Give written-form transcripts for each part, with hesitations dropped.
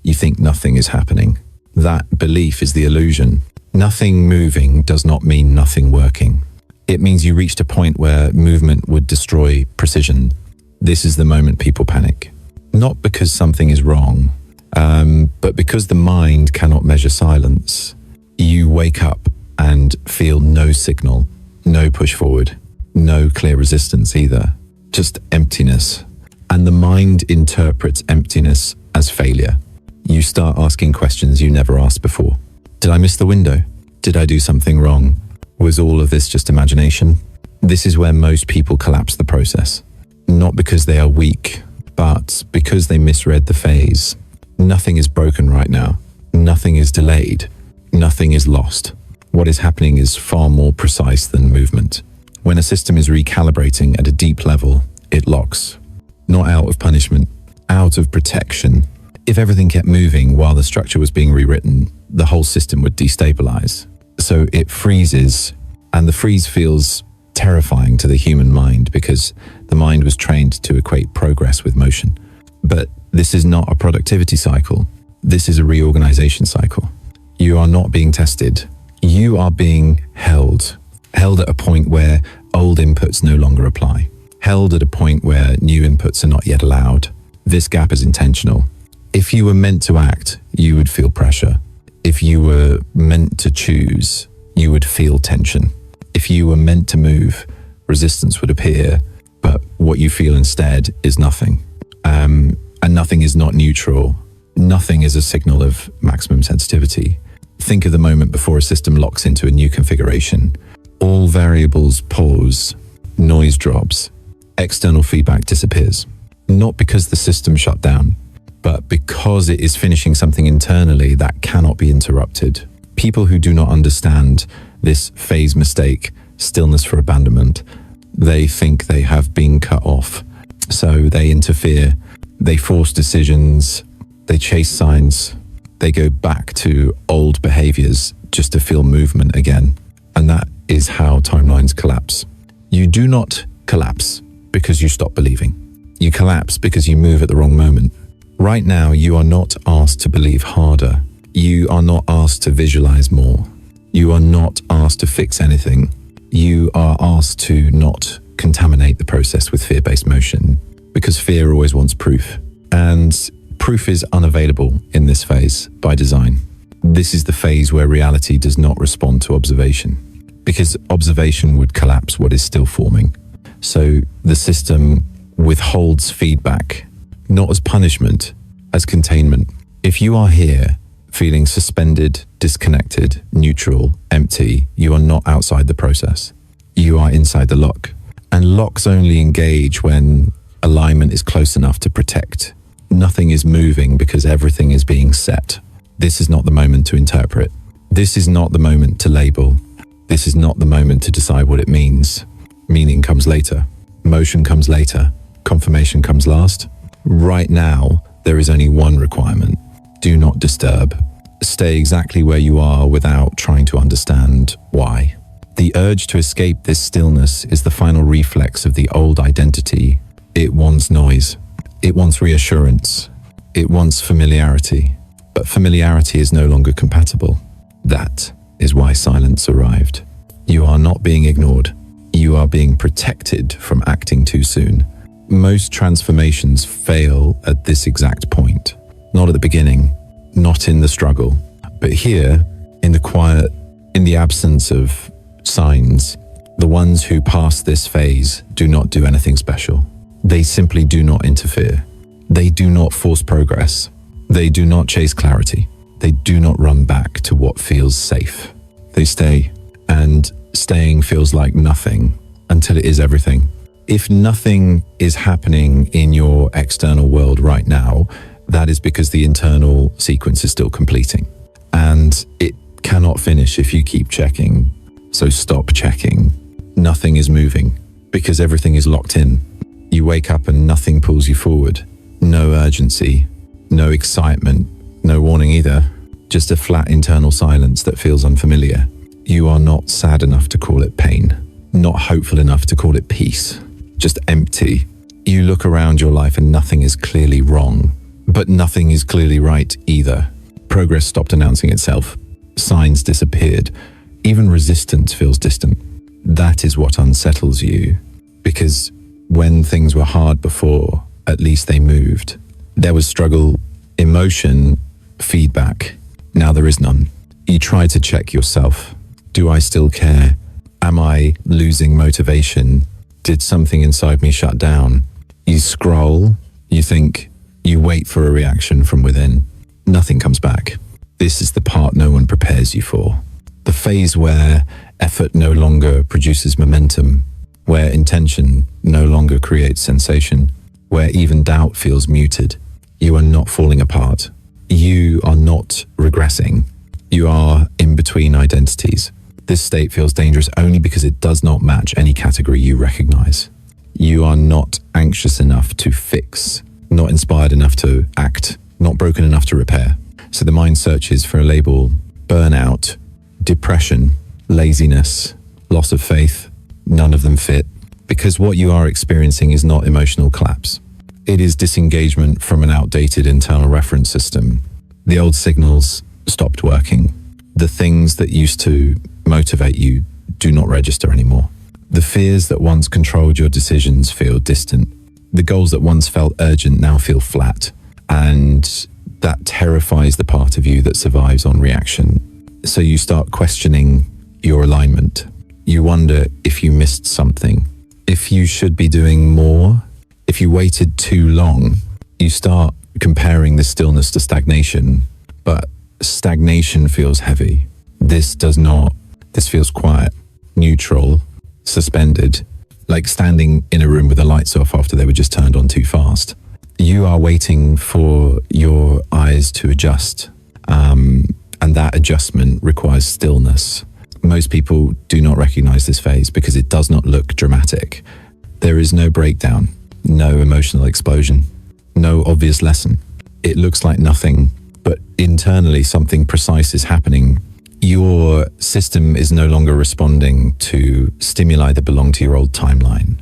you think nothing is happening. That belief is the illusion. Nothing moving does not mean nothing working. It means you reached a point where movement would destroy precision. This is the moment people panic. Not because something is wrong, but because the mind cannot measure silence. You wake up and feel no signal, no push forward, no clear resistance either, just emptiness. And the mind interprets emptiness as failure. You start asking questions you never asked before. Did I miss the window? Did I do something wrong? Was all of this just imagination? This is where most people collapse the process. Not because they are weak, but because they misread the phase. Nothing is broken right now. Nothing is delayed. Nothing is lost. What is happening is far more precise than movement. When a system is recalibrating at a deep level, it locks. Not out of punishment, out of protection. If everything kept moving while the structure was being rewritten, the whole system would destabilize. So it freezes, and the freeze feels terrifying to the human mind because the mind was trained to equate progress with motion. But this is not a productivity cycle. This is a reorganization cycle. You are not being tested. You are being held at a point where old inputs no longer apply, held at a point where new inputs are not yet allowed. This gap is intentional. If you were meant to act, you would feel pressure. If you were meant to choose, you would feel tension. If you were meant to move, resistance would appear, but what you feel instead is nothing. And nothing is not neutral. Nothing is a signal of maximum sensitivity. Think of the moment before a system locks into a new configuration. All variables pause, noise drops, external feedback disappears. Not because the system shut down, but because it is finishing something internally that cannot be interrupted. People who do not understand this phase mistake, stillness for abandonment, they think they have been cut off. So they interfere, they force decisions, they chase signs, they go back to old behaviors just to feel movement again. And that is how timelines collapse. You do not collapse because you stop believing. You collapse because you move at the wrong moment. Right now, you are not asked to believe harder. You are not asked to visualize more. You are not asked to fix anything. You are asked to not contaminate the process with fear-based motion, because fear always wants proof. And proof is unavailable in this phase by design. This is the phase where reality does not respond to observation, because observation would collapse what is still forming. So the system withholds feedback, not as punishment, as containment. If you are here feeling suspended, disconnected, neutral, empty, you are not outside the process. You are inside the lock. And locks only engage when alignment is close enough to protect. Nothing is moving because everything is being set. This is not the moment to interpret. This is not the moment to label. This is not the moment to decide what it means. Meaning comes later. Motion comes later. Confirmation comes last. Right now, there is only one requirement. Do not disturb. Stay exactly where you are without trying to understand why. The urge to escape this stillness is the final reflex of the old identity. It wants noise. It wants reassurance. It wants familiarity. But familiarity is no longer compatible. That is why silence arrived. You are not being ignored. You are being protected from acting too soon. Most transformations fail at this exact point. Not at the beginning, not in the struggle, but here, in the quiet, in the absence of signs. The ones who pass this phase do not do anything special. They simply do not interfere. They do not force progress. They do not chase clarity. They do not run back to what feels safe. They stay, and staying feels like nothing until it is everything. If nothing is happening in your external world right now, that is because the internal sequence is still completing. And it cannot finish if you keep checking. So stop checking. Nothing is moving because everything is locked in. You wake up and nothing pulls you forward. No urgency, no excitement, no warning either. Just a flat internal silence that feels unfamiliar. You are not sad enough to call it pain, not hopeful enough to call it peace. Just empty. You look around your life and nothing is clearly wrong, But nothing is clearly right either. Progress stopped announcing itself. Signs disappeared. Even resistance feels distant. That is what unsettles you. Because when things were hard before, at least they moved. There was struggle, emotion, feedback. Now there is none. You try to check yourself. Do I still care? Am I losing motivation? Did something inside me shut down? You scroll, you think, you wait for a reaction from within. Nothing comes back. This is the part no one prepares you for. The phase where effort no longer produces momentum, where intention no longer creates sensation, where even doubt feels muted. You are not falling apart. You are not regressing. You are in between identities. This state feels dangerous only because it does not match any category you recognize. You are not anxious enough to fix, not inspired enough to act, not broken enough to repair. So the mind searches for a label: burnout, depression, laziness, loss of faith. None of them fit, because what you are experiencing is not emotional collapse. It is disengagement from an outdated internal reference system. The old signals stopped working. The things that used to motivate you do not register anymore. The fears that once controlled your decisions feel distant. The goals that once felt urgent now feel flat. And that terrifies the part of you that survives on reaction. So you start questioning your alignment. You wonder if you missed something, if you should be doing more, if you waited too long. You start comparing the stillness to stagnation, but stagnation feels heavy. This does not. This feels quiet, neutral, suspended, like standing in a room with the lights off after they were just turned on too fast. You are waiting for your eyes to adjust, and that adjustment requires stillness. Most people do not recognize this phase because it does not look dramatic. There is no breakdown, no emotional explosion, no obvious lesson. It looks like nothing, but internally something precise is happening. Your system is no longer responding to stimuli that belong to your old timeline.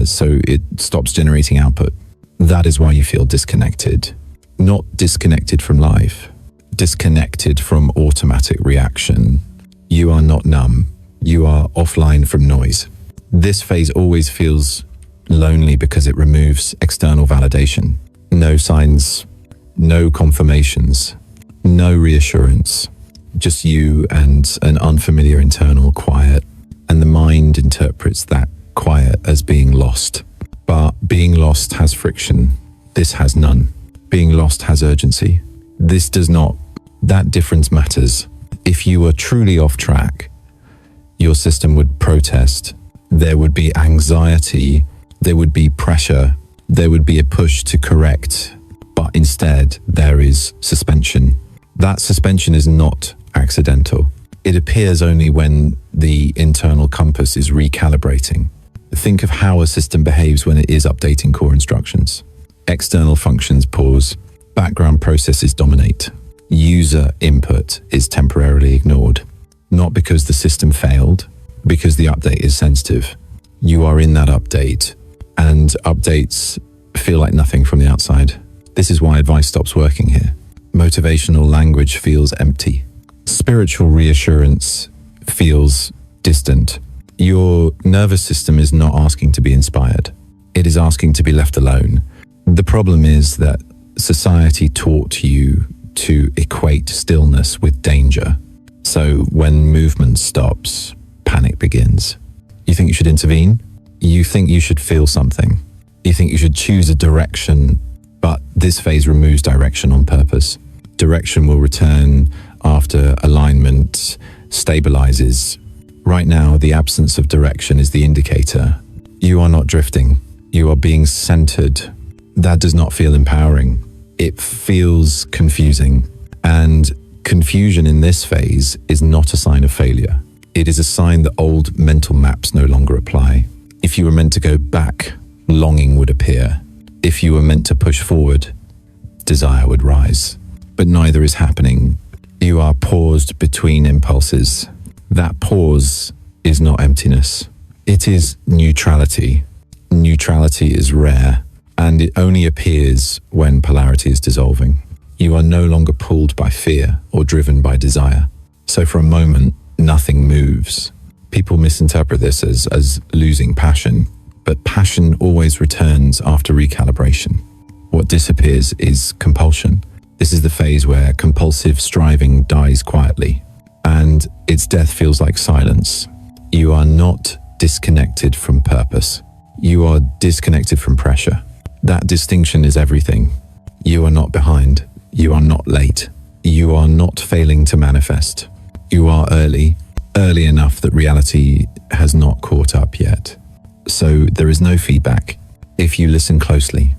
So it stops generating output. That is why you feel disconnected. Not disconnected from life, disconnected from automatic reaction. You are not numb. You are offline from noise. This phase always feels lonely because it removes external validation. No signs, no confirmations, no reassurance. Just you and an unfamiliar internal quiet. And the mind interprets that quiet as being lost. But being lost has friction. This has none. Being lost has urgency. This does not. That difference matters. If you were truly off track, your system would protest. There would be anxiety. There would be pressure. There would be a push to correct. But instead, there is suspension. That suspension is not accidental. It appears only when the internal compass is recalibrating. Think of how a system behaves when it is updating core instructions. External functions pause. Background processes dominate. User input is temporarily ignored. Not because the system failed, because the update is sensitive. You are in that update, and updates feel like nothing from the outside. This is why advice stops working here. Motivational language feels empty. Spiritual reassurance feels distant. Your nervous system is not asking to be inspired. It is asking to be left alone. The problem is that society taught you to equate stillness with danger. So when movement stops, panic begins. You think you should intervene? You think you should feel something. You think you should choose a direction, but this phase removes direction on purpose. Direction will return after alignment stabilizes. Right now, the absence of direction is the indicator. You are not drifting. You are being centered. That does not feel empowering. It feels confusing. And confusion in this phase is not a sign of failure. It is a sign that old mental maps no longer apply. If you were meant to go back, longing would appear. If you were meant to push forward, desire would rise. But neither is happening. You are paused between impulses. That pause is not emptiness. It is neutrality. Neutrality is rare, and it only appears when polarity is dissolving. You are no longer pulled by fear or driven by desire. So for a moment, nothing moves. People misinterpret this as losing passion, but passion always returns after recalibration. What disappears is compulsion. This is the phase where compulsive striving dies quietly, and its death feels like silence. You are not disconnected from purpose. You are disconnected from pressure. That distinction is everything. You are not behind. You are not late. You are not failing to manifest. You are early enough that reality has not caught up yet. So there is no feedback. If you listen closely,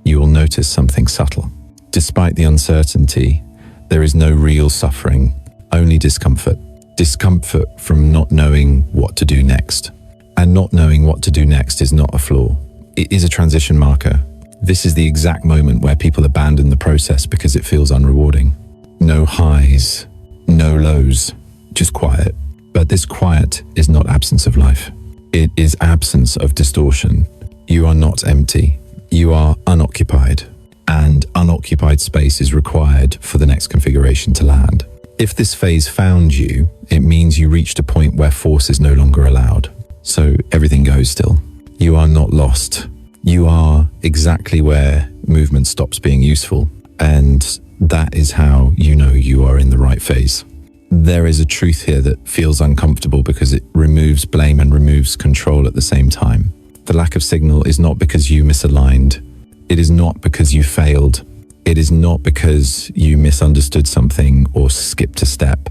you will notice something subtle. Despite the uncertainty, there is no real suffering, only discomfort. Discomfort from not knowing what to do next. And not knowing what to do next is not a flaw. It is a transition marker. This is the exact moment where people abandon the process because it feels unrewarding. No highs, no lows, just quiet. But this quiet is not absence of life. It is absence of distortion. You are not empty. You are unoccupied. And unoccupied space is required for the next configuration to land. If this phase found you, it means you reached a point where force is no longer allowed. So everything goes still. You are not lost. You are exactly where movement stops being useful. And that is how you know you are in the right phase. There is a truth here that feels uncomfortable because it removes blame and removes control at the same time. The lack of signal is not because you misaligned. It is not because you failed. It is not because you misunderstood something or skipped a step.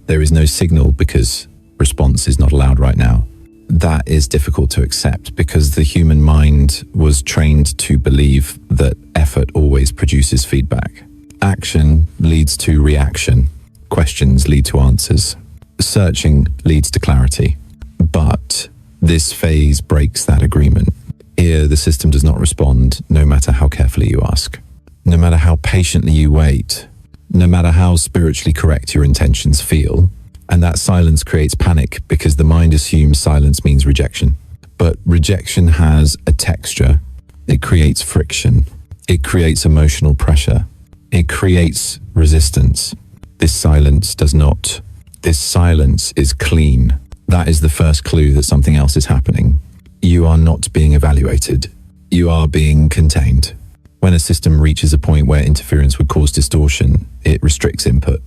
There is no signal because response is not allowed right now. That is difficult to accept because the human mind was trained to believe that effort always produces feedback. Action leads to reaction. Questions lead to answers. Searching leads to clarity. But this phase breaks that agreement. Here, the system does not respond, no matter how carefully you ask. No matter how patiently you wait. No matter how spiritually correct your intentions feel. And that silence creates panic because the mind assumes silence means rejection. But rejection has a texture. It creates friction. It creates emotional pressure. It creates resistance. This silence does not. This silence is clean. That is the first clue that something else is happening. You are not being evaluated. You are being contained. When a system reaches a point where interference would cause distortion, it restricts input.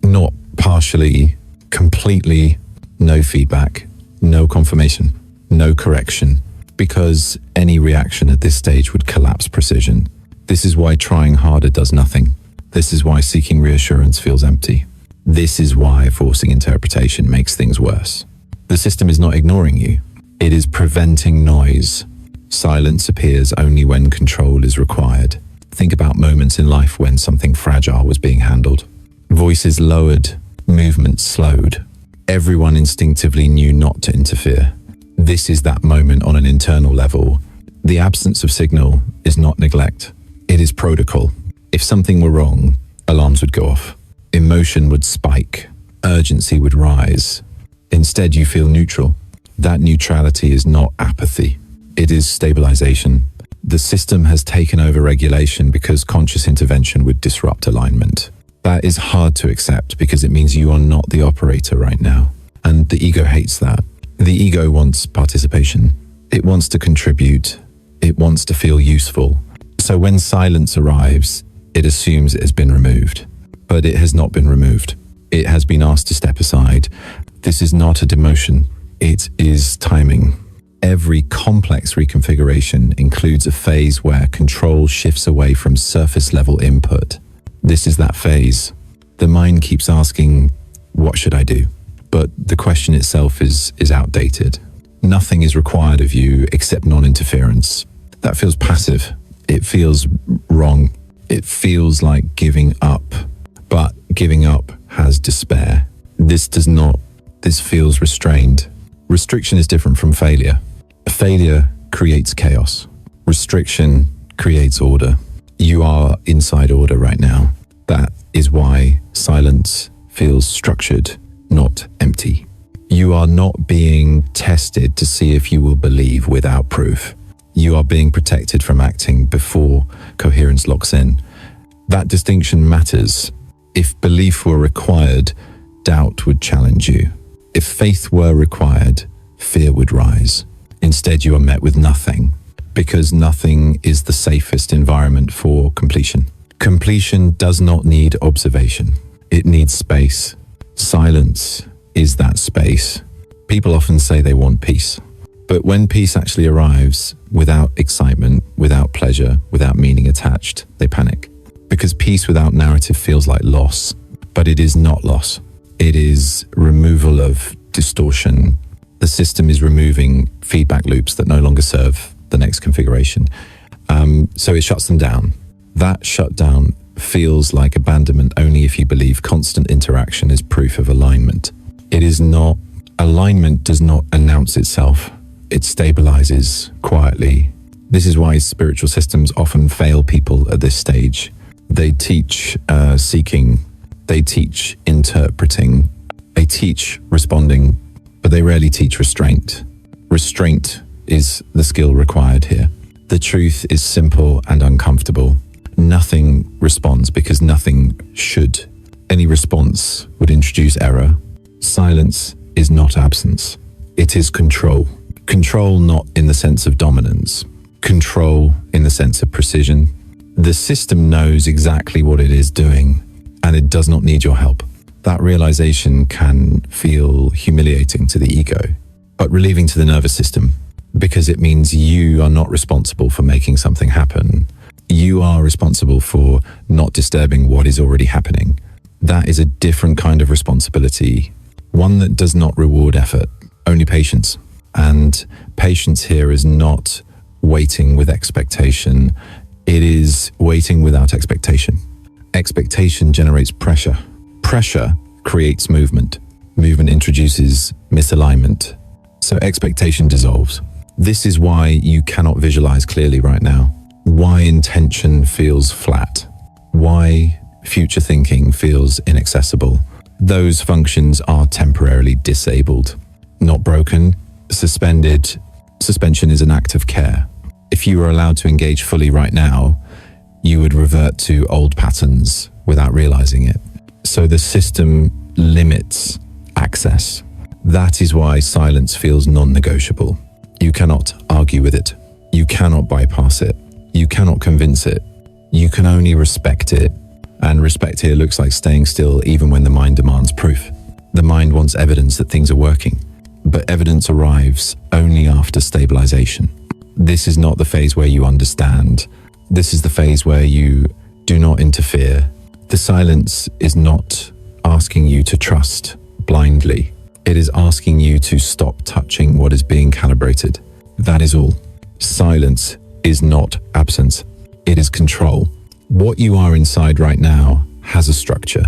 Not partially, completely, no feedback, no confirmation, no correction, because any reaction at this stage would collapse precision. This is why trying harder does nothing. This is why seeking reassurance feels empty. This is why forcing interpretation makes things worse. The system is not ignoring you. It is preventing noise. Silence appears only when control is required. Think about moments in life when something fragile was being handled. Voices lowered, movement slowed. Everyone instinctively knew not to interfere. This is that moment on an internal level. The absence of signal is not neglect. It is protocol. If something were wrong, alarms would go off. Emotion would spike. Urgency would rise. Instead, you feel neutral. That neutrality is not apathy. It is stabilization. The system has taken over regulation because conscious intervention would disrupt alignment. That is hard to accept because it means you are not the operator right now. And the ego hates that. The ego wants participation. It wants to contribute. It wants to feel useful. So when silence arrives, it assumes it has been removed. But it has not been removed. It has been asked to step aside. This is not a demotion. It is timing. Every complex reconfiguration includes a phase where control shifts away from surface-level input. This is that phase. The mind keeps asking, what should I do? But the question itself is outdated. Nothing is required of you except non-interference. That feels passive. It feels wrong. It feels like giving up. But giving up has despair. This does not. This feels restrained. Restriction is different from failure. Failure creates chaos. Restriction creates order. You are inside order right now. That is why silence feels structured, not empty. You are not being tested to see if you will believe without proof. You are being protected from acting before coherence locks in. That distinction matters. If belief were required, doubt would challenge you. If faith were required, fear would rise. Instead, you are met with nothing, because nothing is the safest environment for completion. Completion does not need observation. It needs space. Silence is that space. People often say they want peace. But when peace actually arrives, without excitement, without pleasure, without meaning attached, they panic. Because peace without narrative feels like loss. But it is not loss. It is removal of distortion. The system is removing feedback loops that no longer serve the next configuration. So it shuts them down. That shutdown feels like abandonment only if you believe constant interaction is proof of alignment. It is not. Alignment does not announce itself. It stabilizes quietly. This is why spiritual systems often fail people at this stage. They teach seeking. They teach interpreting. They teach responding, but they rarely teach restraint. Restraint is the skill required here. The truth is simple and uncomfortable. Nothing responds because nothing should. Any response would introduce error. Silence is not absence. It is control. Control not in the sense of dominance. Control in the sense of precision. The system knows exactly what it is doing, and it does not need your help. That realization can feel humiliating to the ego, but relieving to the nervous system, because it means you are not responsible for making something happen. You are responsible for not disturbing what is already happening. That is a different kind of responsibility, one that does not reward effort, only patience. And patience here is not waiting with expectation. It is waiting without expectation. Expectation generates pressure. Pressure creates movement. Movement introduces misalignment. So expectation dissolves. This is why you cannot visualize clearly right now. Why intention feels flat. Why future thinking feels inaccessible. Those functions are temporarily disabled, not broken, suspended. Suspension is an act of care. If you were allowed to engage fully right now, you would revert to old patterns without realizing it. So the system limits access. That is why silence feels non-negotiable. You cannot argue with it. You cannot bypass it. You cannot convince it. You can only respect it. And respect here looks like staying still even when the mind demands proof. The mind wants evidence that things are working, but evidence arrives only after stabilization. This is not the phase where you understand. This is the phase where you do not interfere. The silence is not asking you to trust blindly. It is asking you to stop touching what is being calibrated. That is all. Silence is not absence. It is control. What you are inside right now has a structure.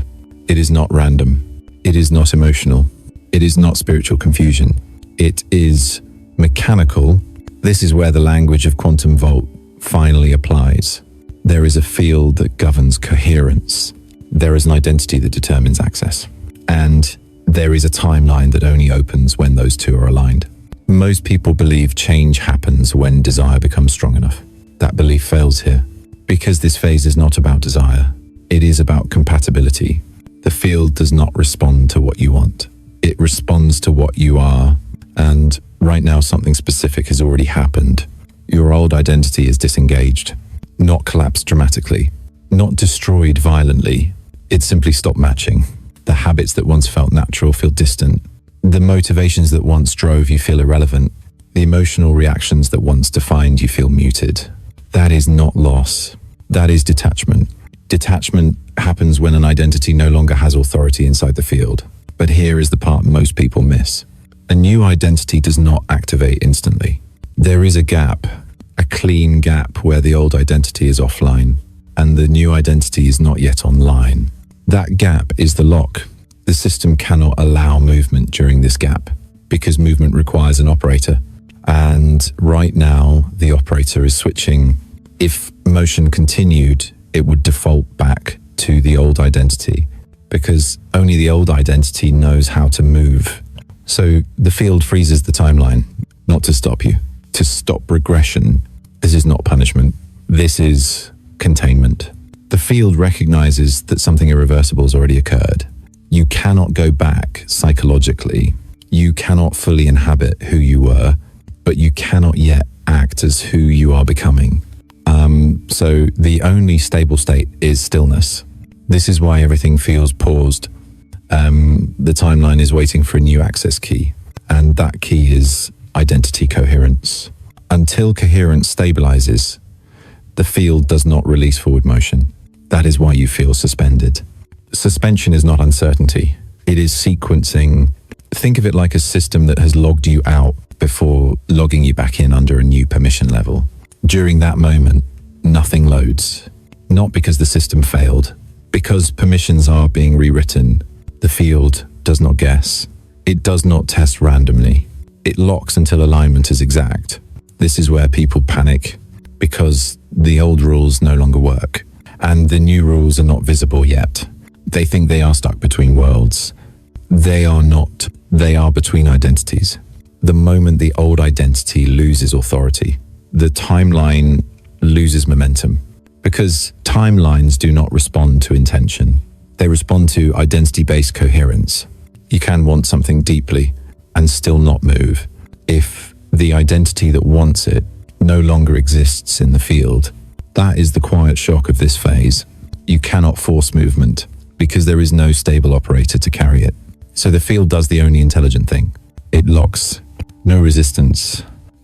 It is not random. It is not emotional. It is not spiritual confusion. It is mechanical. This is where the language of quantum vault finally applies. There is a field that governs coherence. There is an identity that determines access. And there is a timeline that only opens when those two are aligned. Most people believe change happens when desire becomes strong enough. That belief fails here, because this phase is not about desire. It is about compatibility. The field does not respond to what you want. It responds to what you are. And right now, something specific has already happened. Your old identity is disengaged, not collapsed dramatically, not destroyed violently. It simply stopped matching. The habits that once felt natural feel distant. The motivations that once drove you feel irrelevant. The emotional reactions that once defined you feel muted. That is not loss. That is detachment. Detachment happens when an identity no longer has authority inside the field. But here is the part most people miss. A new identity does not activate instantly. There is a gap, a clean gap where the old identity is offline and the new identity is not yet online. That gap is the lock. The system cannot allow movement during this gap because movement requires an operator. And right now, the operator is switching. If motion continued, it would default back to the old identity because only the old identity knows how to move. So the field freezes the timeline, not to stop you, to stop regression. This is not punishment. This is containment. The field recognizes that something irreversible has already occurred. You cannot go back psychologically. You cannot fully inhabit who you were, but you cannot yet act as who you are becoming. So the only stable state is stillness. This is why everything feels paused. The timeline is waiting for a new access key, and that key is identity coherence. Until coherence stabilizes, the field does not release forward motion. That is why you feel suspended. Suspension is not uncertainty. It is sequencing. Think of it like a system that has logged you out before logging you back in under a new permission level. During that moment, nothing loads. Not because the system failed, because permissions are being rewritten. The field does not guess. It does not test randomly. It locks until alignment is exact. This is where people panic, because the old rules no longer work, and the new rules are not visible yet. They think they are stuck between worlds. They are not. They are between identities. The moment the old identity loses authority, the timeline loses momentum, because timelines do not respond to intention. They respond to identity-based coherence. You can want something deeply and still not move if the identity that wants it no longer exists in the field. That is the quiet shock of this phase. You cannot force movement because there is no stable operator to carry it. So the field does the only intelligent thing. It locks. No resistance,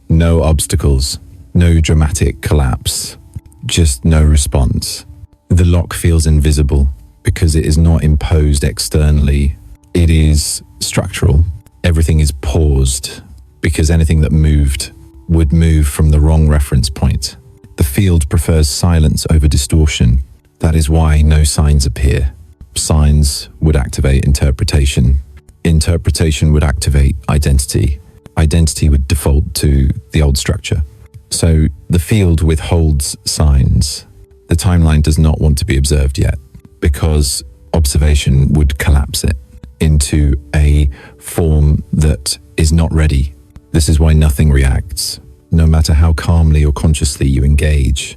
no obstacles, no dramatic collapse, just no response. The lock feels invisible because it is not imposed externally. It is structural. Everything is paused because anything that moved would move from the wrong reference point. The field prefers silence over distortion. That is why no signs appear. Signs would activate interpretation. Interpretation would activate identity. Identity would default to the old structure. So the field withholds signs. The timeline does not want to be observed yet because observation would collapse it into a form that is not ready. This is why nothing reacts, no matter how calmly or consciously you engage.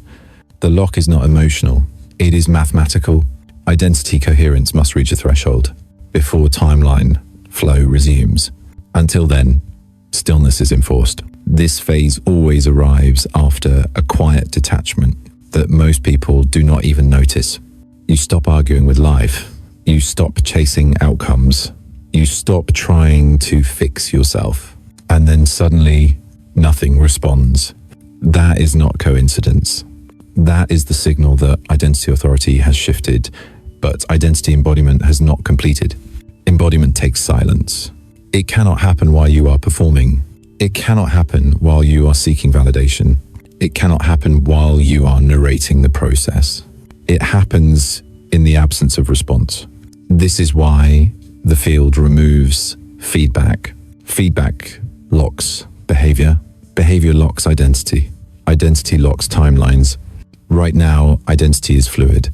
The lock is not emotional. It is mathematical. Identity coherence must reach a threshold before timeline flow resumes. Until then, stillness is enforced. This phase always arrives after a quiet detachment that most people do not even notice. You stop arguing with life. You stop chasing outcomes. You stop trying to fix yourself. And then suddenly, nothing responds. That is not coincidence. That is the signal that identity authority has shifted, but identity embodiment has not completed. Embodiment takes silence. It cannot happen while you are performing. It cannot happen while you are seeking validation. It cannot happen while you are narrating the process. It happens in the absence of response. This is why the field removes feedback. Feedback locks behavior. Behavior locks identity. Identity locks timelines. Right now, identity is fluid,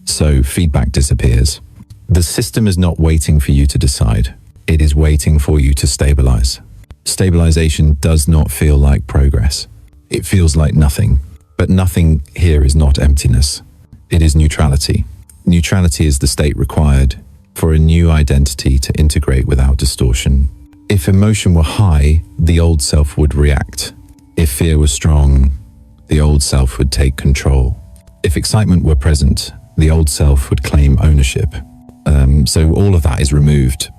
so feedback disappears. The system is not waiting for you to decide. It is waiting for you to stabilize. Stabilization does not feel like progress. It feels like nothing. But nothing here is not emptiness. It is neutrality. Neutrality is the state required for a new identity to integrate without distortion. If emotion were high, the old self would react. If fear was strong, the old self would take control. If excitement were present, the old self would claim ownership. So all of that is removed.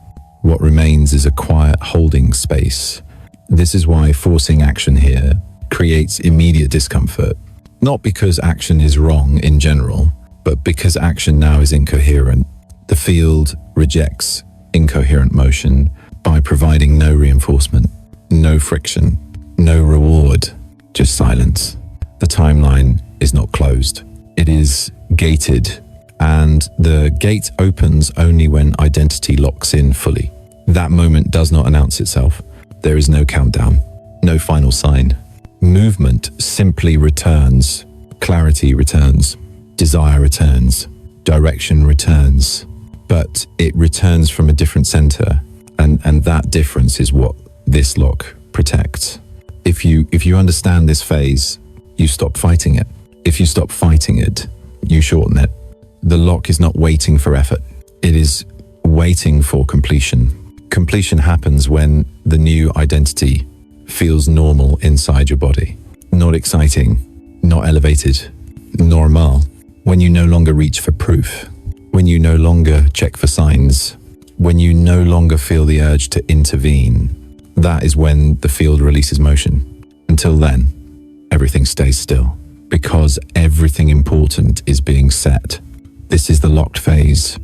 What remains is a quiet holding space. This is why forcing action here creates immediate discomfort. Not because action is wrong in general, but because action now is incoherent. The field rejects incoherent motion by providing no reinforcement, no friction, no reward, just silence. The timeline is not closed. It is gated, and the gate opens only when identity locks in fully. That moment does not announce itself. There is no countdown, no final sign. Movement simply returns. Clarity returns. Desire returns. Direction returns. But it returns from a different center, and that difference is what this lock protects. If you understand this phase, you stop fighting it. If you stop fighting it, you shorten it. The lock is not waiting for effort. It is waiting for completion. Completion happens when the new identity feels normal inside your body. Not exciting, not elevated, normal. When you no longer reach for proof, when you no longer check for signs, when you no longer feel the urge to intervene, that is when the field releases motion. Until then, everything stays still, because everything important is being set. This is the locked phase,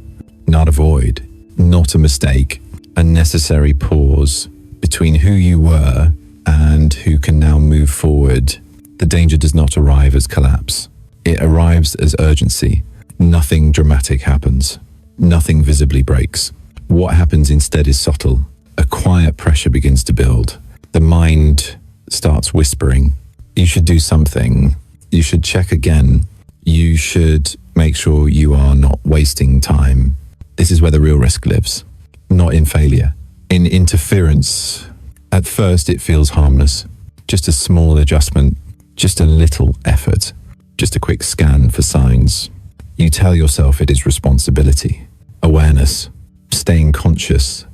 not a void, not a mistake, a necessary pause between who you were and who can now move forward. The danger does not arrive as collapse. It arrives as urgency. Nothing dramatic happens. Nothing visibly breaks. What happens instead is subtle. A quiet pressure begins to build. The mind starts whispering. You should do something. You should check again. You should make sure you are not wasting time. This is where the real risk lives. Not in failure. In interference. At first it feels harmless. Just a small adjustment. Just a little effort. Just a quick scan for signs. You tell yourself it is responsibility. Awareness. Staying conscious.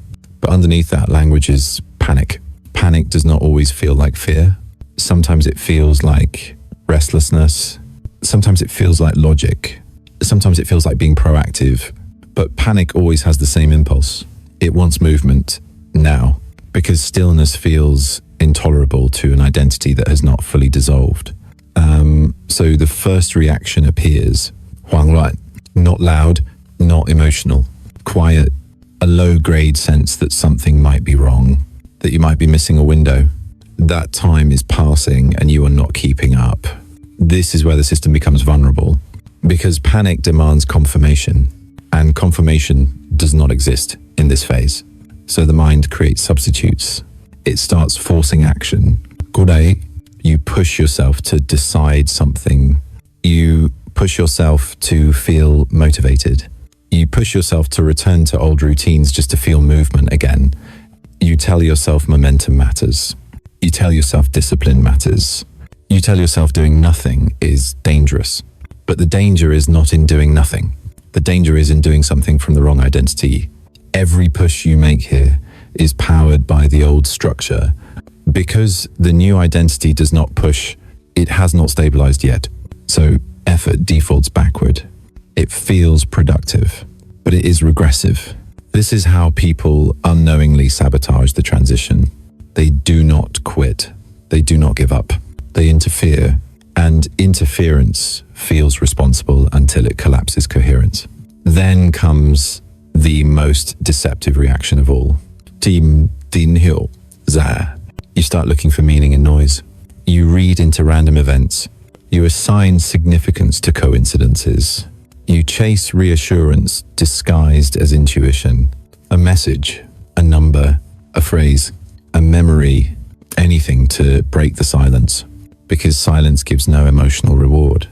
But underneath that language is panic. Panic does not always feel like fear. Sometimes it feels like restlessness. Sometimes it feels like logic. Sometimes it feels like being proactive. But panic always has the same impulse. It wants movement now, because stillness feels intolerable to an identity that has not fully dissolved. So the first reaction appears, 慌乱, not loud, not emotional, quiet, a low-grade sense that something might be wrong, that you might be missing a window. That time is passing and you are not keeping up. This is where the system becomes vulnerable, because panic demands confirmation, and confirmation does not exist in this phase. So the mind creates substitutes. It starts forcing action. Godai, you push yourself to decide something. You push yourself to feel motivated. You push yourself to return to old routines just to feel movement again. You tell yourself momentum matters. You tell yourself discipline matters. You tell yourself doing nothing is dangerous. But the danger is not in doing nothing. The danger is in doing something from the wrong identity. Every push you make here is powered by the old structure. Because the new identity does not push, it has not stabilized yet. So effort defaults backward. It feels productive, but it is regressive. This is how people unknowingly sabotage the transition. They do not quit. They do not give up. They interfere, and interference feels responsible until it collapses coherence. Then comes the most deceptive reaction of all. Team Din Hill Za. You start looking for meaning in noise. You read into random events. You assign significance to coincidences. You chase reassurance disguised as intuition. A message, a number, a phrase, a memory, anything to break the silence. Because silence gives no emotional reward.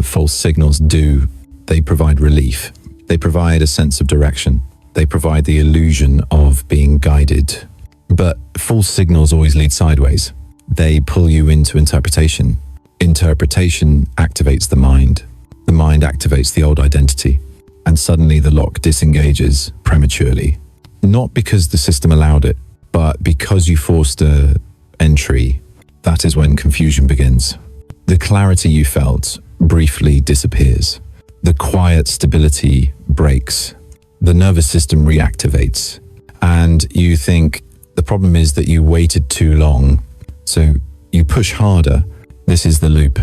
False signals do. They provide relief. They provide a sense of direction. They provide the illusion of being guided. But false signals always lead sideways. They pull you into interpretation. Interpretation activates the mind. The mind activates the old identity. And suddenly the lock disengages prematurely. Not because the system allowed it, but because you forced an entry. That is when confusion begins. The clarity you felt briefly disappears. The quiet stability breaks. The nervous system reactivates. And you think the problem is that you waited too long. So you push harder. This is the loop.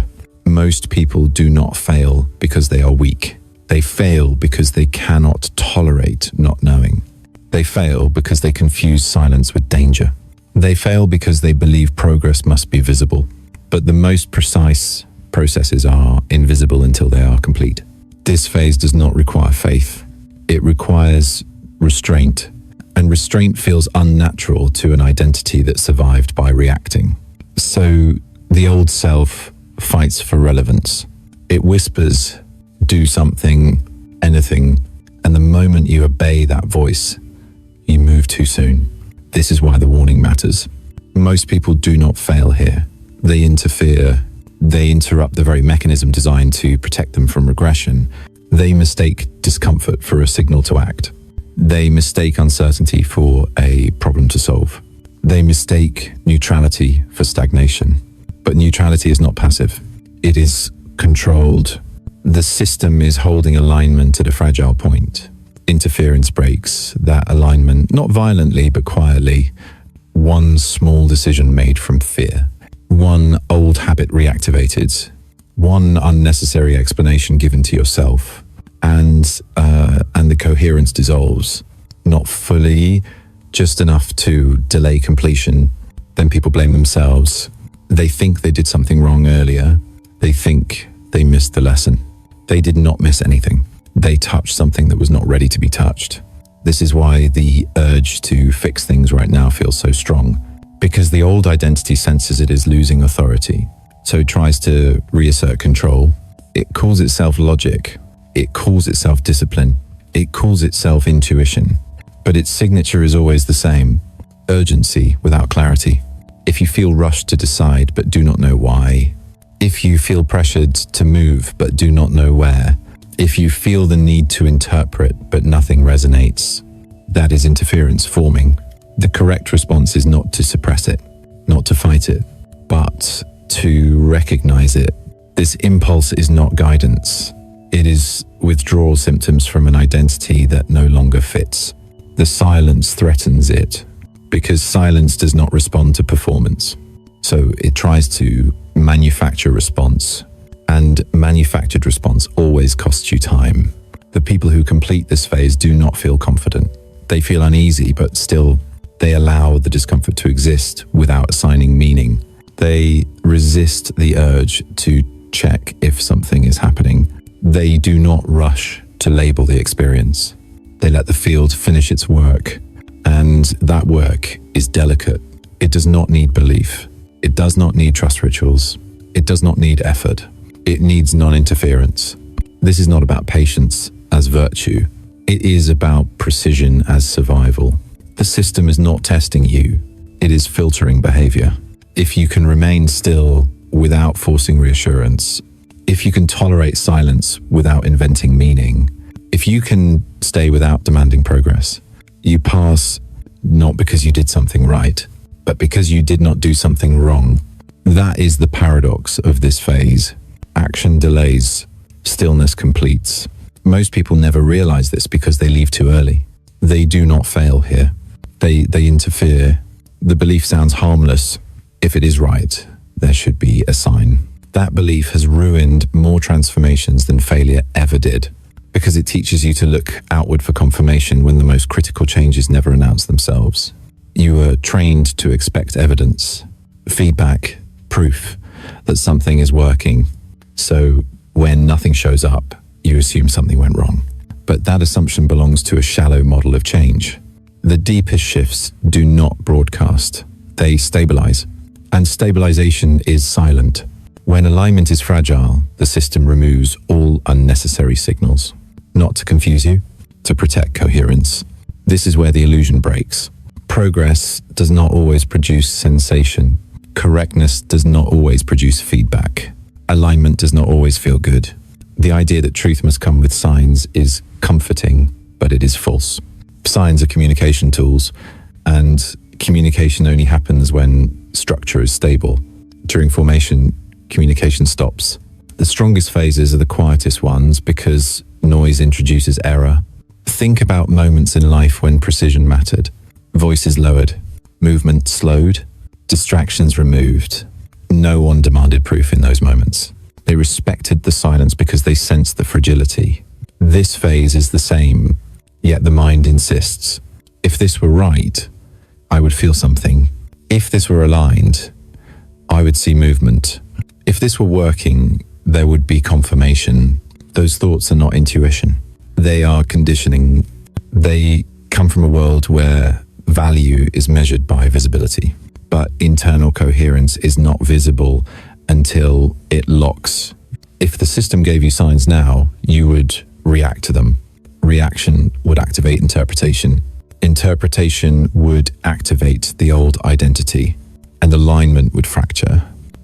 Most people do not fail because they are weak. They fail because they cannot tolerate not knowing. They fail because they confuse silence with danger. They fail because they believe progress must be visible. But the most precise processes are invisible until they are complete. This phase does not require faith. It requires restraint. And restraint feels unnatural to an identity that survived by reacting. So the old self fights for relevance. It whispers, do something, anything, and the moment you obey that voice, you move too soon. This is why the warning matters. Most people do not fail here. They interfere They interrupt the very mechanism designed to protect them from regression. They mistake discomfort for a signal to act. They mistake uncertainty for a problem to solve. They mistake neutrality for stagnation. But neutrality is not passive. It is controlled. The system is holding alignment at a fragile point. Interference breaks that alignment, not violently but quietly. One small decision made from fear. One old habit reactivated. One unnecessary explanation given to yourself. And the coherence dissolves. Not fully, just enough to delay completion. Then people blame themselves. They think they did something wrong earlier. They think they missed the lesson. They did not miss anything. They touched something that was not ready to be touched. This is why the urge to fix things right now feels so strong, because the old identity senses it is losing authority, so it tries to reassert control. It calls itself logic. It calls itself discipline. It calls itself intuition. But its signature is always the same: urgency without clarity. If you feel rushed to decide but do not know why, if you feel pressured to move but do not know where, if you feel the need to interpret but nothing resonates, that is interference forming. The correct response is not to suppress it, not to fight it, but to recognize it. This impulse is not guidance. It is withdrawal symptoms from an identity that no longer fits. The silence threatens it, because silence does not respond to performance. So it tries to manufacture response, and manufactured response always costs you time. The people who complete this phase do not feel confident. They feel uneasy, but still they allow the discomfort to exist without assigning meaning. They resist the urge to check if something is happening. They do not rush to label the experience. They let the field finish its work, and that work is delicate. It does not need belief. It does not need trust rituals. It does not need effort. It needs non-interference. This is not about patience as virtue. It is about precision as survival. The system is not testing you. It is filtering behavior. If you can remain still without forcing reassurance, if you can tolerate silence without inventing meaning, if you can stay without demanding progress, you pass not because you did something right, but because you did not do something wrong. That is the paradox of this phase. Action delays, stillness completes. Most people never realize this because they leave too early. They do not fail here. They interfere. The belief sounds harmless. If it is right, there should be a sign. That belief has ruined more transformations than failure ever did, because it teaches you to look outward for confirmation when the most critical changes never announce themselves. You are trained to expect evidence, feedback, proof that something is working. So when nothing shows up, you assume something went wrong. But that assumption belongs to a shallow model of change. The deepest shifts do not broadcast. They stabilize. And stabilization is silent. When alignment is fragile, the system removes all unnecessary signals. Not to confuse you, to protect coherence. This is where the illusion breaks. Progress does not always produce sensation. Correctness does not always produce feedback. Alignment does not always feel good. The idea that truth must come with signs is comforting, but it is false. Signs are communication tools, and communication only happens when structure is stable. During formation, communication stops. The strongest phases are the quietest ones because noise introduces error. Think about moments in life when precision mattered. Voices lowered, movement slowed, distractions removed. No one demanded proof in those moments. They respected the silence because they sensed the fragility. This phase is the same, yet the mind insists. If this were right, I would feel something. If this were aligned, I would see movement. If this were working, there would be confirmation. Those thoughts are not intuition. They are conditioning. They come from a world where value is measured by visibility. But internal coherence is not visible until it locks. If the system gave you signs now, you would react to them. Reaction would activate interpretation. Interpretation would activate the old identity, and alignment would fracture.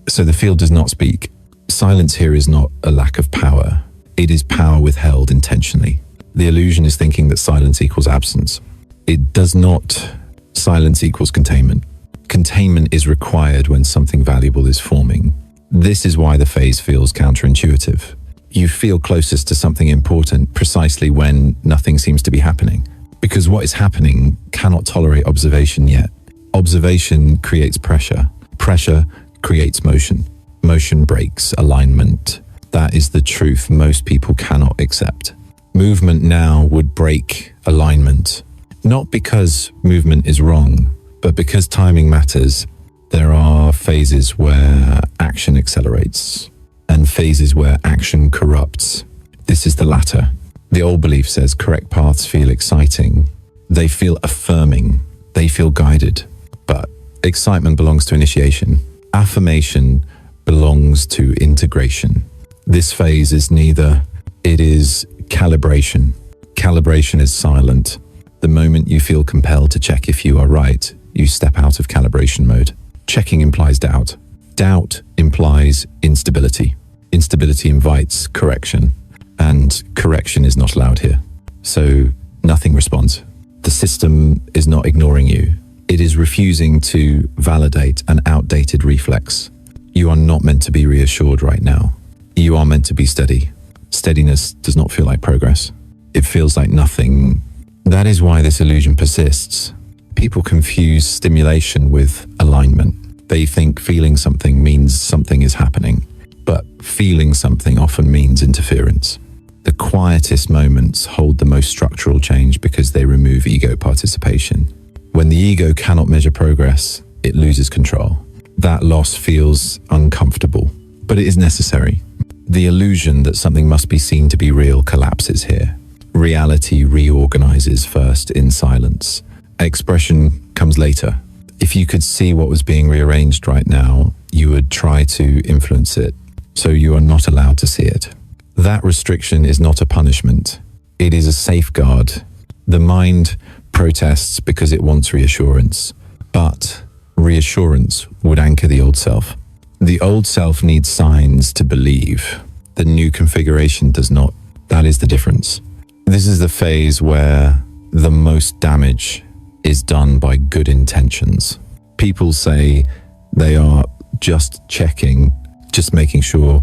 So the field does not speak. Silence here is not a lack of power. It is power withheld intentionally. The illusion is thinking that silence equals absence. It does not. Silence equals containment. Containment is required when something valuable is forming. This is why the phase feels counterintuitive. You feel closest to something important precisely when nothing seems to be happening, because what is happening cannot tolerate observation yet. Observation creates pressure. Pressure creates motion. Motion breaks alignment. That is the truth most people cannot accept. Movement now would break alignment, not because movement is wrong, but because timing matters. There are phases where action accelerates and phases where action corrupts. This is the latter. The old belief says correct paths feel exciting. They feel affirming. They feel guided. But excitement belongs to initiation. Affirmation belongs to integration. This phase is neither. It is calibration. Calibration is silent. The moment you feel compelled to check if you are right, you step out of calibration mode. Checking implies doubt. Doubt implies instability. Instability invites correction, and correction is not allowed here. So nothing responds. The system is not ignoring you. It is refusing to validate an outdated reflex. You are not meant to be reassured right now. You are meant to be steady. Steadiness does not feel like progress. It feels like nothing. That is why this illusion persists. People confuse stimulation with alignment. They think feeling something means something is happening, but feeling something often means interference. The quietest moments hold the most structural change because they remove ego participation. When the ego cannot measure progress, it loses control. That loss feels uncomfortable, but it is necessary. The illusion that something must be seen to be real collapses here. Reality reorganizes first in silence. Expression comes later. If you could see what was being rearranged right now, you would try to influence it, so you are not allowed to see it. That restriction is not a punishment. It is a safeguard. The mind protests because it wants reassurance, but reassurance would anchor the old self. The old self needs signs to believe. The new configuration does not. That is the difference. This is the phase where the most damage is done by good intentions. People say they are just checking, just making sure,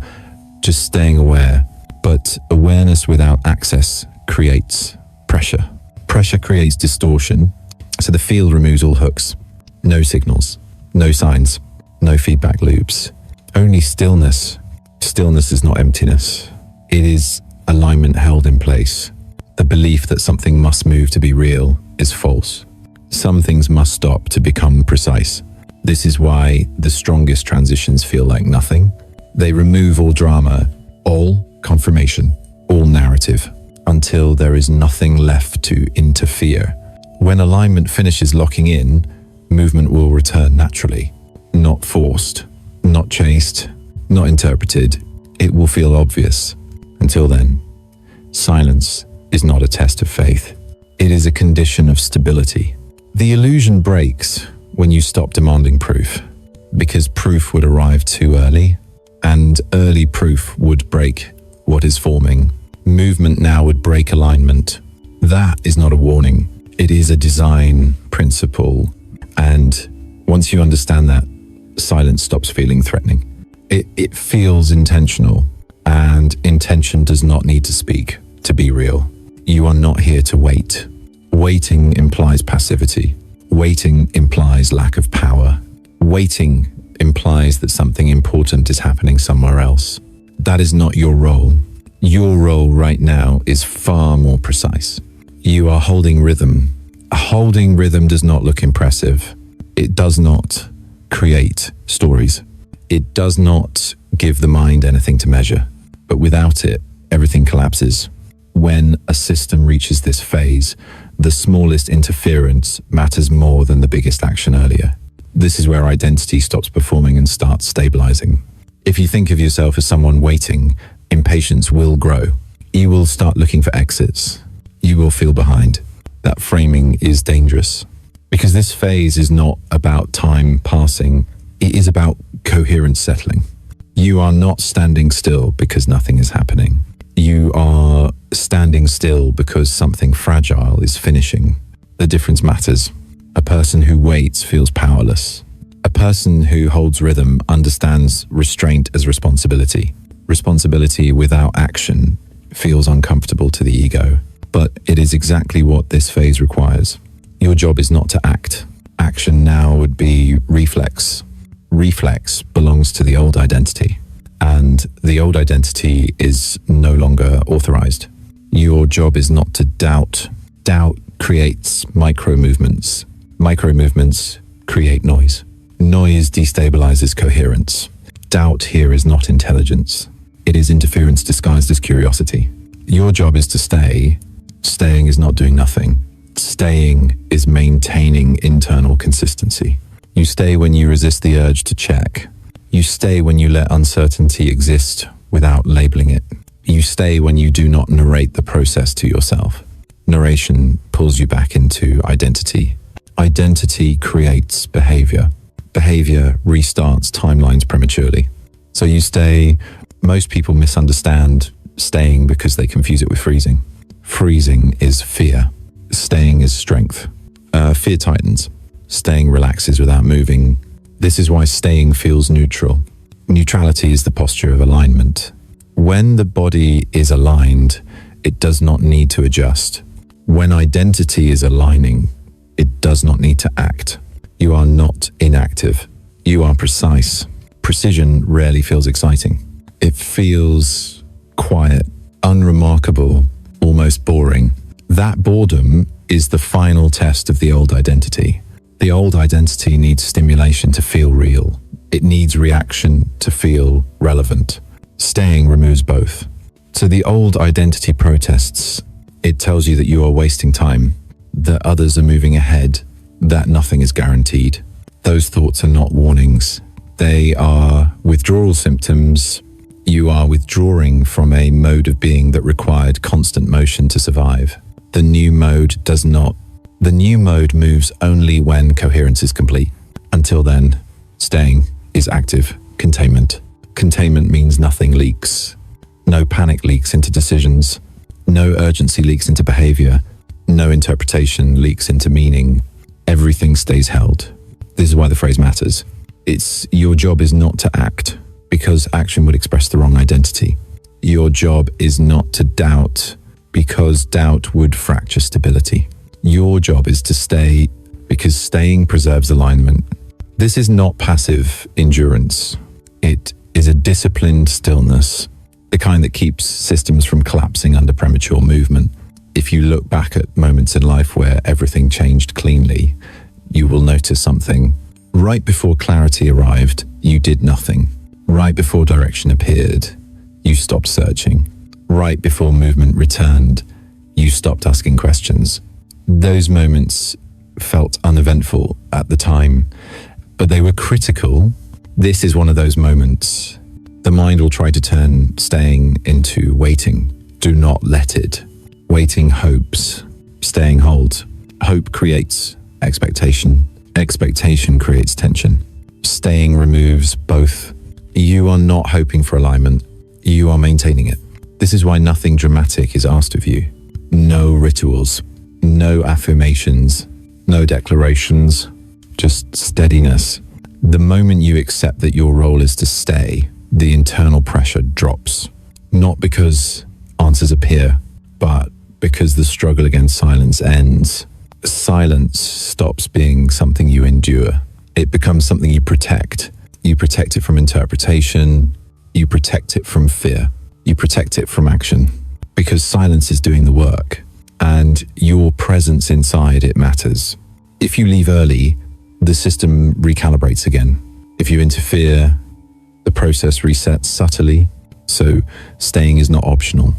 just staying aware. But awareness without access creates pressure. Pressure creates distortion. So the field removes all hooks. No signals, no signs, no feedback loops. Only stillness. Stillness is not emptiness. It is alignment held in place. The belief that something must move to be real is false. Some things must stop to become precise. This is why the strongest transitions feel like nothing. They remove all drama, all confirmation, all narrative, until there is nothing left to interfere. When alignment finishes locking in, movement will return naturally, not forced, not chased, not interpreted. It will feel obvious. Until then, silence is not a test of faith. It is a condition of stability. The illusion breaks when you stop demanding proof, because proof would arrive too early, and early proof would break what is forming. Movement now would break alignment. That is not a warning. It is a design principle. And once you understand that, silence stops feeling threatening. It feels intentional, and intention does not need to speak to be real. You are not here to wait. Waiting implies passivity. Waiting implies lack of power. Waiting implies that something important is happening somewhere else. That is not your role. Your role right now is far more precise. You are holding rhythm. Holding rhythm does not look impressive. It does not create stories. It does not give the mind anything to measure. But without it, everything collapses. When a system reaches this phase, the smallest interference matters more than the biggest action earlier. This is where identity stops performing and starts stabilizing. If you think of yourself as someone waiting, impatience will grow. You will start looking for exits. You will feel behind. That framing is dangerous, because this phase is not about time passing. It is about coherence settling. You are not standing still because nothing is happening. You are standing still because something fragile is finishing. The difference matters. A person who waits feels powerless. A person who holds rhythm understands restraint as responsibility. Responsibility without action feels uncomfortable to the ego, but it is exactly what this phase requires. Your job is not to act. Action now would be reflex. Reflex belongs to the old identity, and the old identity is no longer authorized. Your job is not to doubt. Doubt creates micro movements. Micro movements create noise. Noise destabilizes coherence. Doubt here is not intelligence. It is interference disguised as curiosity. Your job is to stay. Staying is not doing nothing. Staying is maintaining internal consistency. You stay when you resist the urge to check. You stay when you let uncertainty exist without labeling it. You stay when you do not narrate the process to yourself. Narration pulls you back into identity. Identity creates behavior. Behavior restarts timelines prematurely. So you stay. Most people misunderstand staying because they confuse it with freezing. Freezing is fear. Staying is strength. Fear tightens. Staying relaxes without moving. This is why staying feels neutral. Neutrality is the posture of alignment. When the body is aligned, it does not need to adjust. When identity is aligning, it does not need to act. You are not inactive. You are precise. Precision rarely feels exciting. It feels quiet, unremarkable, almost boring. That boredom is the final test of the old identity. The old identity needs stimulation to feel real. It needs reaction to feel relevant. Staying removes both. So the old identity protests. It tells you that you are wasting time, that others are moving ahead, that nothing is guaranteed. Those thoughts are not warnings. They are withdrawal symptoms. You are withdrawing from a mode of being that required constant motion to survive. The new mode does not. The new mode moves only when coherence is complete. Until then, staying is active. Containment. Containment means nothing leaks. No panic leaks into decisions. No urgency leaks into behavior. No interpretation leaks into meaning. Everything stays held. This is why the phrase matters. Your job is not to act, because action would express the wrong identity. Your job is not to doubt, because doubt would fracture stability. Your job is to stay, because staying preserves alignment. This is not passive endurance. It is a disciplined stillness, the kind that keeps systems from collapsing under premature movement. If you look back at moments in life where everything changed cleanly, you will notice something. Right before clarity arrived, you did nothing. Right before direction appeared, you stopped searching. Right before movement returned, you stopped asking questions. Those moments felt uneventful at the time, but they were critical. This is one of those moments. The mind will try to turn staying into waiting. Do not let it. Waiting hopes. Staying holds. Hope creates expectation. Expectation creates tension. Staying removes both. You are not hoping for alignment. You are maintaining it. This is why nothing dramatic is asked of you. No rituals. No affirmations. No declarations. Just steadiness. The moment you accept that your role is to stay, the internal pressure drops. Not because answers appear, but because the struggle against silence ends. Silence stops being something you endure. It becomes something you protect. You protect it from interpretation. You protect it from fear. You protect it from action. Because silence is doing the work, and your presence inside it matters. If you leave early, the system recalibrates again. If you interfere, the process resets subtly. So staying is not optional.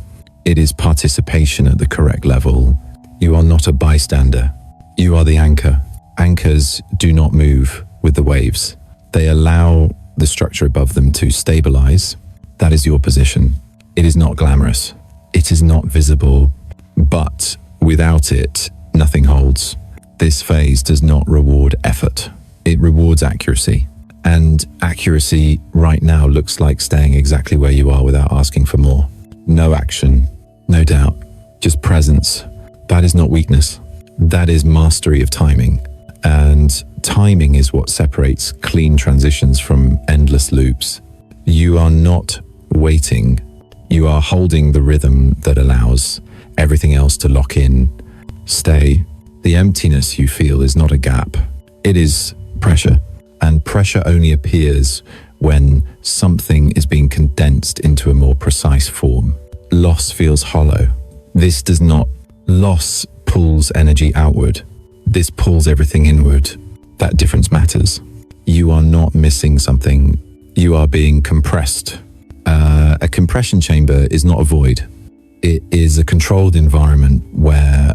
It is participation at the correct level. You are not a bystander. You are the anchor. Anchors do not move with the waves. They allow the structure above them to stabilize. That is your position. It is not glamorous. It is not visible, but without it, nothing holds. This phase does not reward effort. It rewards accuracy. And accuracy right now looks like staying exactly where you are without asking for more. No action, no doubt, just presence. That is not weakness. That is mastery of timing. And timing is what separates clean transitions from endless loops. You are not waiting. You are holding the rhythm that allows everything else to lock in, stay. The emptiness you feel is not a gap. It is pressure. And pressure only appears when something is being condensed into a more precise form. Loss feels hollow. This does not. Loss pulls energy outward. This pulls everything inward. That difference matters. You are not missing something. You are being compressed. A compression chamber is not a void. It is a controlled environment where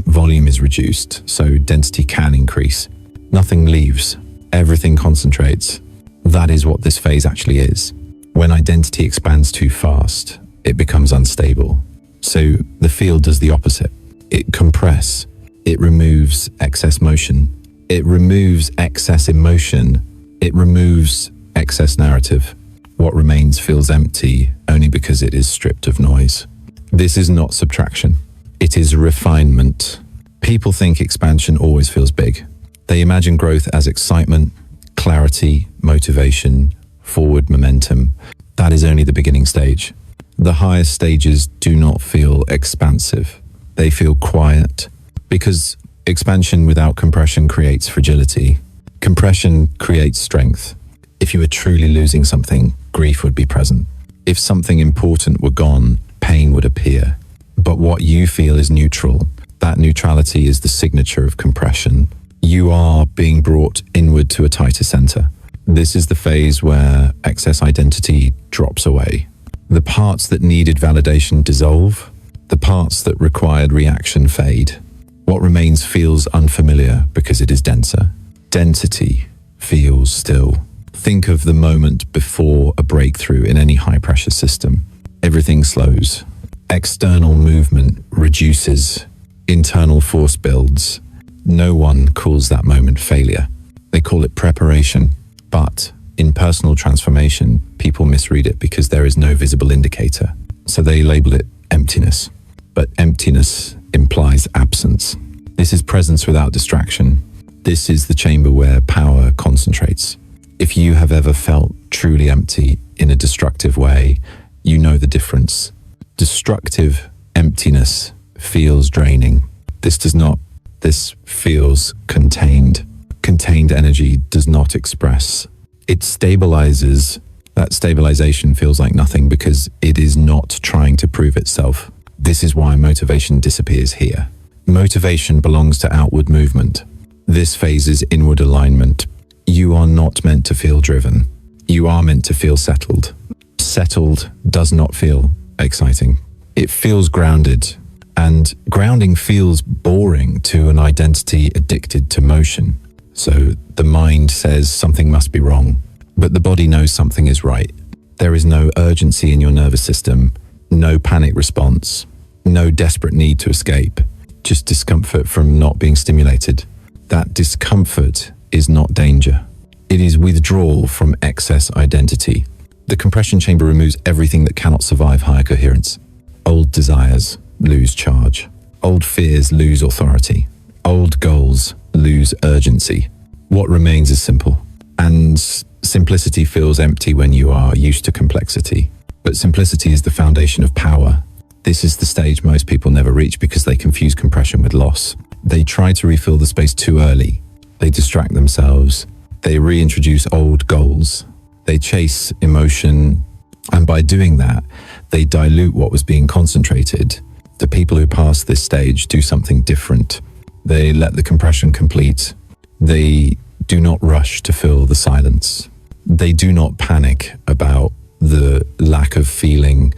volume is reduced, so density can increase. Nothing leaves. Everything concentrates. That is what this phase actually is. When identity expands too fast, it becomes unstable. So the field does the opposite. It compresses. It removes excess motion. It removes excess emotion. It removes excess narrative. What remains feels empty only because it is stripped of noise. This is not subtraction. It is refinement. People think expansion always feels big. They imagine growth as excitement, clarity, motivation, forward momentum. That is only the beginning stage. The highest stages do not feel expansive. They feel quiet, because expansion without compression creates fragility. Compression creates strength. If you were truly losing something, grief would be present. If something important were gone, pain would appear. But what you feel is neutral. That neutrality is the signature of compression. You are being brought inward to a tighter center. This is the phase where excess identity drops away. The parts that needed validation dissolve. The parts that required reaction fade. What remains feels unfamiliar because it is denser. Density feels still. Think of the moment before a breakthrough in any high-pressure system. Everything slows. External movement reduces. Internal force builds. No one calls that moment failure. They call it preparation. But in personal transformation, people misread it because there is no visible indicator. So they label it emptiness. But emptiness implies absence. This is presence without distraction. This is the chamber where power concentrates. If you have ever felt truly empty in a destructive way, you know the difference. Destructive emptiness feels draining. This does not. This feels contained. Contained energy does not express. It stabilizes. That stabilization feels like nothing because it is not trying to prove itself. This is why motivation disappears here. Motivation belongs to outward movement. This phase is inward alignment. You are not meant to feel driven. You are meant to feel settled. Settled does not feel exciting. It feels grounded. And grounding feels boring to an identity addicted to motion. So the mind says something must be wrong, but the body knows something is right. There is no urgency in your nervous system, no panic response, no desperate need to escape, just discomfort from not being stimulated. That discomfort is not danger. It is withdrawal from excess identity. The compression chamber removes everything that cannot survive higher coherence. Old desires lose charge. Old fears lose authority. Old goals lose urgency. What remains is simple. And simplicity feels empty when you are used to complexity. But simplicity is the foundation of power. This is the stage most people never reach because they confuse compression with loss. They try to refill the space too early. They distract themselves. They reintroduce old goals. They chase emotion. And by doing that, they dilute what was being concentrated. The people who pass this stage do something different. They let the compression complete. They do not rush to fill the silence. They do not panic about the lack of feeling.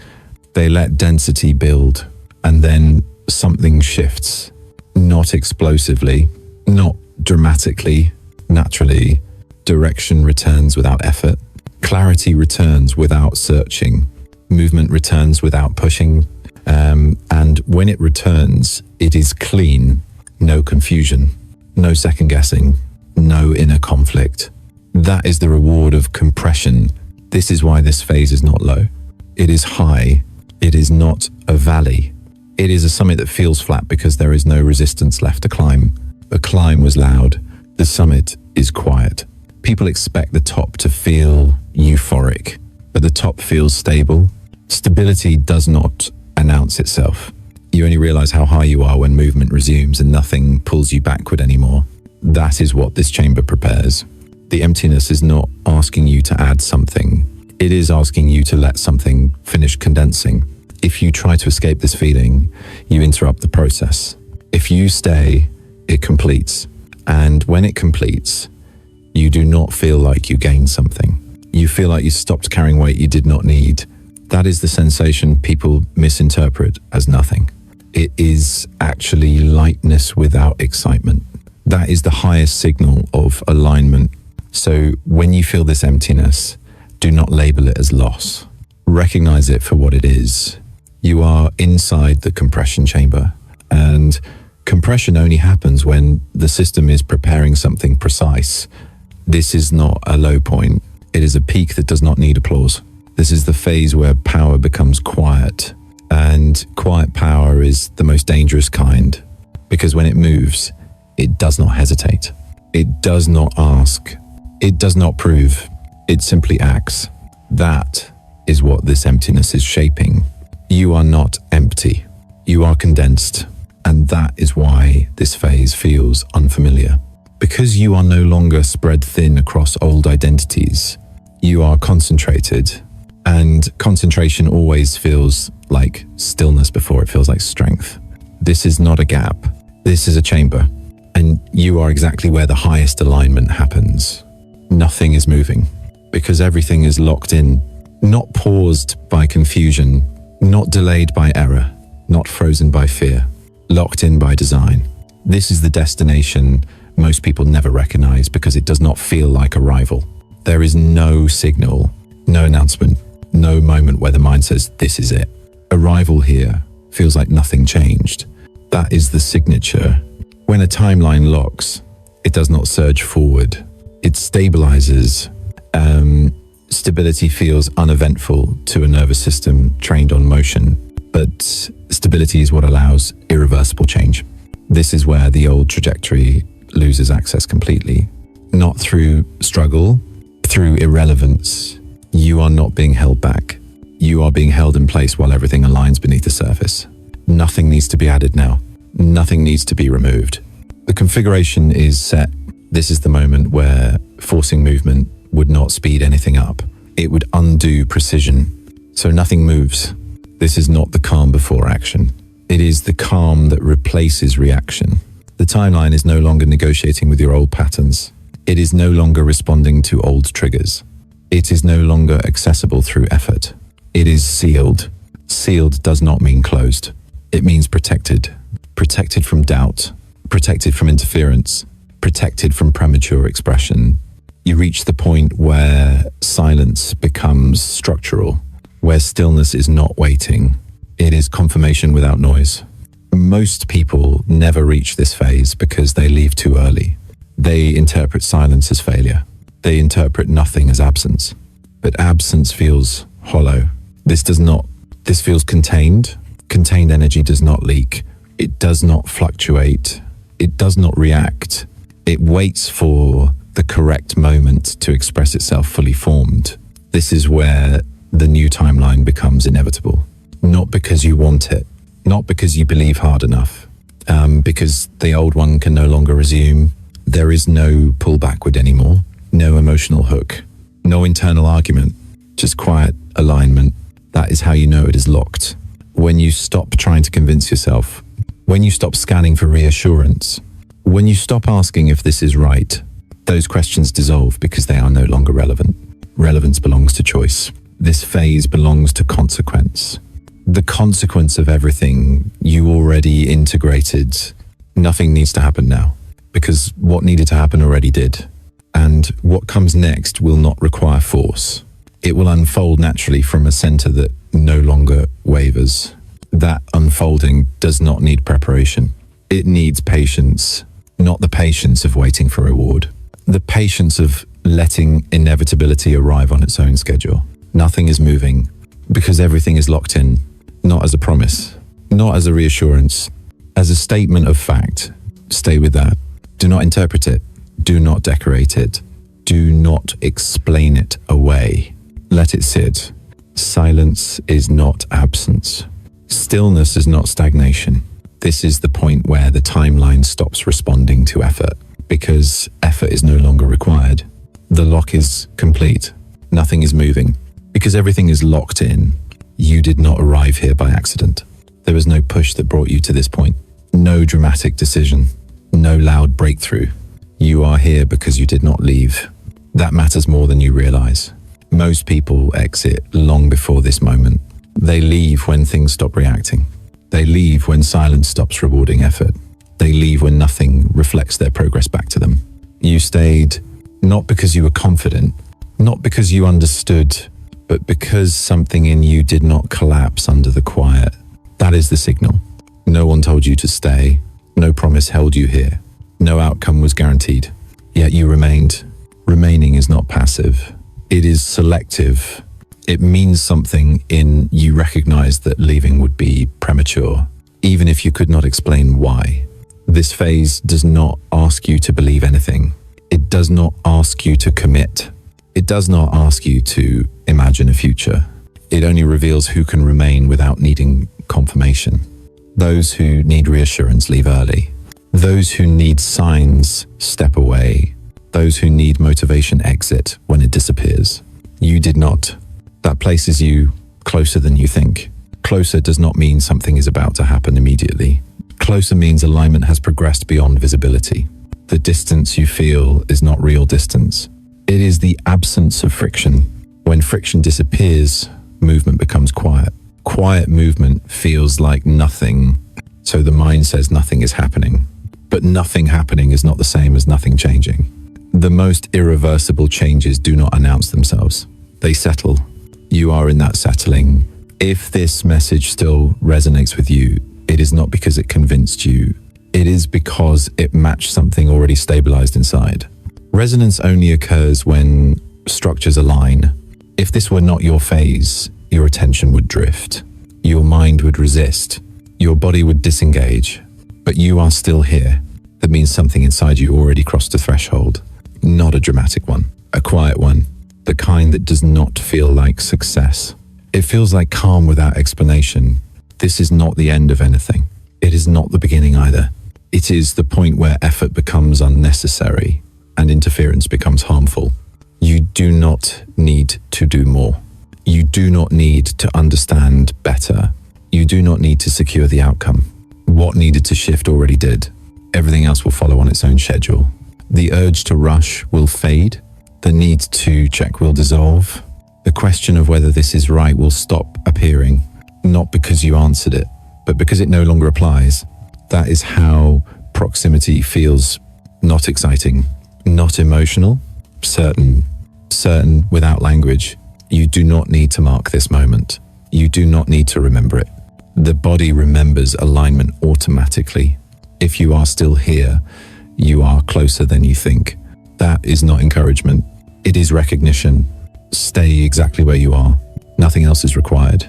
They let density build, and then something shifts. Not explosively, not dramatically, naturally. Direction returns without effort. Clarity returns without searching. Movement returns without pushing. And when it returns, it is clean, no confusion, no second guessing, no inner conflict. That is the reward of compression. This is why this phase is not low. It is high. It is not a valley. It is a summit that feels flat because there is no resistance left to climb. The climb was loud. The summit is quiet. People expect the top to feel euphoric, but the top feels stable. Stability does not announce itself. You only realize how high you are when movement resumes and nothing pulls you backward anymore. That is what this chamber prepares. The emptiness is not asking you to add something. It is asking you to let something finish condensing. If you try to escape this feeling, you interrupt the process. If you stay, it completes. And when it completes, you do not feel like you gained something. You feel like you stopped carrying weight you did not need. That is the sensation people misinterpret as nothing. It is actually lightness without excitement. That is the highest signal of alignment. So when you feel this emptiness, do not label it as loss. Recognize it for what it is. You are inside the compression chamber, and compression only happens when the system is preparing something precise. This is not a low point. It is a peak that does not need applause. This is the phase where power becomes quiet, and quiet power is the most dangerous kind, because when it moves, it does not hesitate. It does not ask. It does not prove. It simply acts. That is what this emptiness is shaping. You are not empty. You are condensed. And that is why this phase feels unfamiliar. Because you are no longer spread thin across old identities, you are concentrated. And concentration always feels like stillness before it feels like strength. This is not a gap. This is a chamber. And you are exactly where the highest alignment happens. Nothing is moving because everything is locked in, not paused by confusion, not delayed by error, not frozen by fear, locked in by design. This is the destination most people never recognize because it does not feel like arrival. There is no signal, no announcement, no moment where the mind says, this is it. Arrival here feels like nothing changed. That is the signature. When a timeline locks, it does not surge forward. It stabilizes. Stability feels uneventful to a nervous system trained on motion, but stability is what allows irreversible change. This is where the old trajectory loses access completely. Not through struggle, through irrelevance. You are not being held back. You are being held in place while everything aligns beneath the surface. Nothing needs to be added now. Nothing needs to be removed. The configuration is set. This is the moment where forcing movement would not speed anything up. It would undo precision. So nothing moves. This is not the calm before action. It is the calm that replaces reaction. The timeline is no longer negotiating with your old patterns. It is no longer responding to old triggers. It is no longer accessible through effort. It is sealed. Sealed does not mean closed. It means protected. Protected from doubt. Protected from interference. Protected from premature expression. You reach the point where silence becomes structural, where stillness is not waiting. It is confirmation without noise. Most people never reach this phase because they leave too early. They interpret silence as failure. They interpret nothing as absence. But absence feels hollow. This feels contained. Contained energy does not leak. It does not fluctuate. It does not react. It waits for the correct moment to express itself fully formed. This is where the new timeline becomes inevitable. Not because you want it, not because you believe hard enough, because the old one can no longer resume. There is no pull backward anymore, no emotional hook, no internal argument, just quiet alignment. That is how you know it is locked. When you stop trying to convince yourself, when you stop scanning for reassurance, when you stop asking if this is right, those questions dissolve because they are no longer relevant. Relevance belongs to choice. This phase belongs to consequence. The consequence of everything you already integrated. Nothing needs to happen now because what needed to happen already did. And what comes next will not require force. It will unfold naturally from a center that no longer wavers. That unfolding does not need preparation. It needs patience, not the patience of waiting for reward. The patience of letting inevitability arrive on its own schedule. Nothing is moving because everything is locked in, not as a promise, not as a reassurance, as a statement of fact. Stay with that. Do not interpret it. Do not decorate it. Do not explain it away. Let it sit. Silence is not absence. Stillness is not stagnation. This is the point where the timeline stops responding to effort, because effort is no longer required. The lock is complete. Nothing is moving. Because everything is locked in, you did not arrive here by accident. There was no push that brought you to this point. No dramatic decision. No loud breakthrough. You are here because you did not leave. That matters more than you realize. Most people exit long before this moment. They leave when things stop reacting. They leave when silence stops rewarding effort. They leave when nothing reflects their progress back to them. You stayed not because you were confident, not because you understood, but because something in you did not collapse under the quiet. That is the signal. No one told you to stay. No promise held you here. No outcome was guaranteed. Yet you remained. Remaining is not passive. It is selective. It means something in you recognize that leaving would be premature, even if you could not explain why. This phase does not ask you to believe anything. It does not ask you to commit. It does not ask you to imagine a future. It only reveals who can remain without needing confirmation. Those who need reassurance leave early. Those who need signs step away. Those who need motivation exit when it disappears. You did not. That places you closer than you think. Closer does not mean something is about to happen immediately. Closer means alignment has progressed beyond visibility. The distance you feel is not real distance. It is the absence of friction. When friction disappears, movement becomes quiet. Quiet movement feels like nothing, so the mind says nothing is happening. But nothing happening is not the same as nothing changing. The most irreversible changes do not announce themselves. They settle. You are in that settling. If this message still resonates with you, it is not because it convinced you. It is because it matched something already stabilized inside. Resonance only occurs when structures align. If this were not your phase, your attention would drift. Your mind would resist. Your body would disengage. But you are still here. That means something inside you already crossed a threshold. Not a dramatic one, a quiet one, the kind that does not feel like success. It feels like calm without explanation. This is not the end of anything. It is not the beginning either. It is the point where effort becomes unnecessary and interference becomes harmful. You do not need to do more. You do not need to understand better. You do not need to secure the outcome. What needed to shift already did. Everything else will follow on its own schedule. The urge to rush will fade. The need to check will dissolve. The question of whether this is right will stop appearing, not because you answered it, but because it no longer applies. That is how proximity feels. Not exciting, not emotional, certain without language. You do not need to mark this moment. You do not need to remember it. The body remembers alignment automatically. If you are still here, you are closer than you think. That is not encouragement. It is recognition. Stay exactly where you are. Nothing else is required.